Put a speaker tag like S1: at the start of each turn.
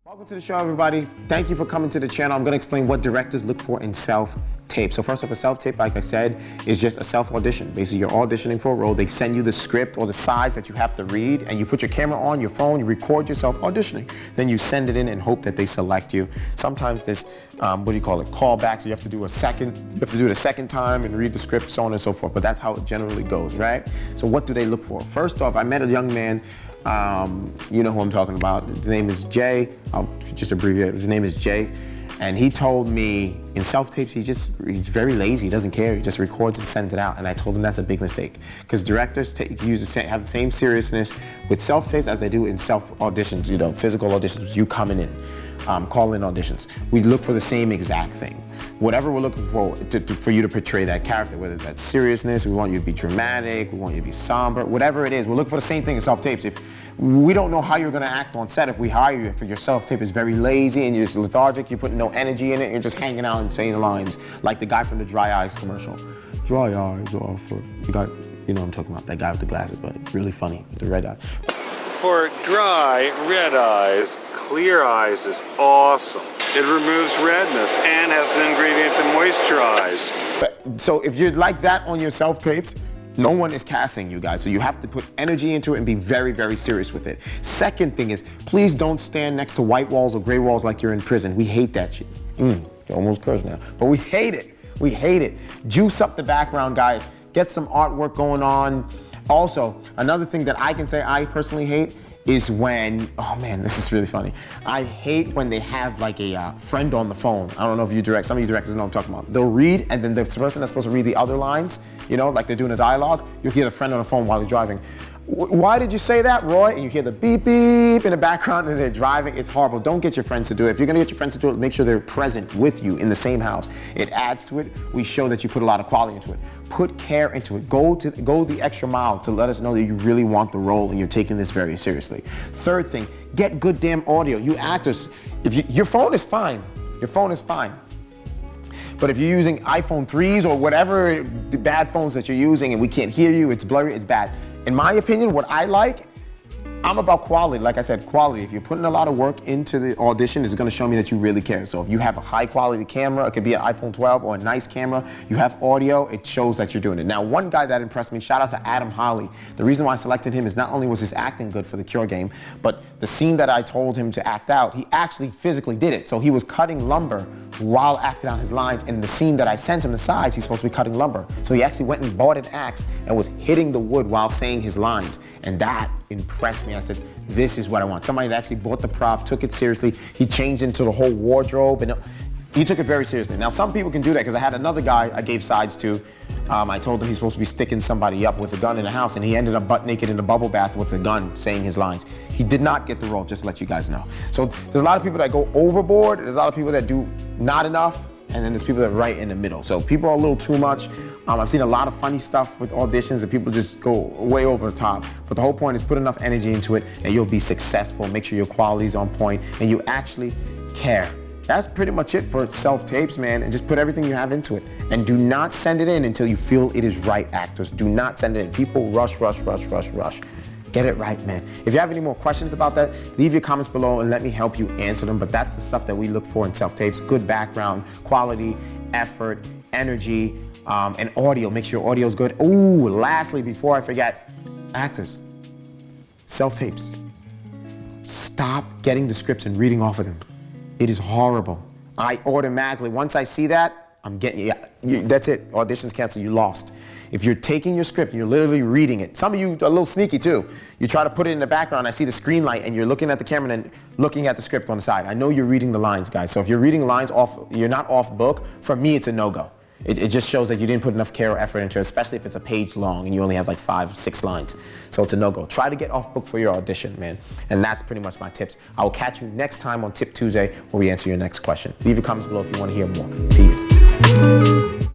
S1: Welcome to the show, everybody. Thank you for coming to the channel. I'm going to explain what directors look for in self-tape. So first off, a self-tape, like I said, is just a self-audition. Basically, you're auditioning for a role. They send you the script or the sides that you have to read, and you put your camera on your phone, you record yourself auditioning. Then you send it in and hope that they select you. Sometimes there's, callbacks. You have to do it a second time and read the script, so on and so forth. But that's how it generally goes, right? So what do they look for? First off, I met a young man. You know who I'm talking about. His name is Jay. I'll just abbreviate. His name is Jay. And he told me in self-tapes, he's very lazy. He doesn't care. He just records and sends it out. And I told him that's a big mistake. Because directors have the same seriousness with self-tapes as they do in self-auditions, you know, physical auditions, you coming in, call-in auditions. We look for the same exact thing. Whatever we're looking for you to portray that character, whether it's that seriousness, we want you to be dramatic, we want you to be somber, whatever it is, we're looking for the same thing in self-tapes. If we don't know how you're gonna act on set if we hire you, if your self-tape is very lazy and you're just lethargic, you're putting no energy in it, you're just hanging out and saying lines, like the guy from the Dry Eyes commercial. Dry eyes are for, you know what I'm talking about, that guy with the glasses, but really funny with the red eye.
S2: For dry, red eyes, clear eyes is awesome. It removes redness and has an ingredient to moisturize.
S1: So if you're like that on your self-tapes, no one is casting you guys. So you have to put energy into it and be very, very serious with it. Second thing is, please don't stand next to white walls or gray walls like you're in prison. We hate that shit. You almost cursed now. But we hate it. We hate it. Juice up the background, guys. Get some artwork going on. Also, another thing that I can say I personally hate is when, oh man, this is really funny. I hate when they have like a friend on the phone. I don't know if you direct, some of you directors know what I'm talking about. They'll read, and then the person that's supposed to read the other lines, you know, like they're doing a dialogue, you'll hear the friend on the phone while they're driving. Why did you say that, Roy? And you hear the beep beep in the background and they're driving. It's horrible. Don't get your friends to do it. If you're gonna get your friends to do it, make sure they're present with you in the same house. It adds to it. We show that you put a lot of quality into it. Put care into it. Go the extra mile to let us know that you really want the role and you're taking this very seriously. Third thing, get good damn audio. You actors, your phone is fine. Your phone is fine. But if you're using iPhone 3s or whatever the bad phones that you're using and we can't hear you, it's blurry, it's bad. In my opinion, what I like, I'm about quality. Like I said, quality. If you're putting a lot of work into the audition, it's gonna show me that you really care. So if you have a high quality camera, it could be an iPhone 12 or a nice camera, you have audio, it shows that you're doing it. Now, one guy that impressed me, shout out to Adam Holly. The reason why I selected him is not only was his acting good for the Cure game, but the scene that I told him to act out, he actually physically did it. So he was cutting lumber while acting out his lines. In the scene that I sent him the sides, he's supposed to be cutting lumber. So he actually went and bought an axe and was hitting the wood while saying his lines. And that impressed me. I said, this is what I want. Somebody that actually bought the prop, took it seriously. He changed into the whole wardrobe and he took it very seriously. Now, some people can do that because I had another guy I gave sides to. I told him he's supposed to be sticking somebody up with a gun in the house and he ended up butt naked in the bubble bath with a gun saying his lines. He did not get the role, just to let you guys know. So there's a lot of people that go overboard. There's a lot of people that do not enough. And then there's people that are right in the middle. So people are a little too much. I've seen a lot of funny stuff with auditions and people just go way over the top. But the whole point is put enough energy into it and you'll be successful. Make sure your quality's on point and you actually care. That's pretty much it for self-tapes, man. And just put everything you have into it. And do not send it in until you feel it is right, actors. Do not send it in. People rush. Get it right, man. If you have any more questions about that, leave your comments below and let me help you answer them. But that's the stuff that we look for in self-tapes. Good background, quality, effort, energy, and audio. Make sure your audio is good. Ooh, lastly, before I forget, actors, self-tapes. Stop getting the scripts and reading off of them. It is horrible. I automatically, once I see that, I'm getting, that's it. Auditions canceled, you lost. If you're taking your script and you're literally reading it, some of you are a little sneaky too. You try to put it in the background, I see the screen light and you're looking at the camera and looking at the script on the side. I know you're reading the lines, guys. So if you're reading lines off, you're not off book, for me it's a no-go. It just shows that you didn't put enough care or effort into it, especially if it's a page long and you only have like 5, 6 lines. So it's a no-go. Try to get off book for your audition, man. And that's pretty much my tips. I will catch you next time on Tip Tuesday where we answer your next question. Leave your comments below if you want to hear more. Peace.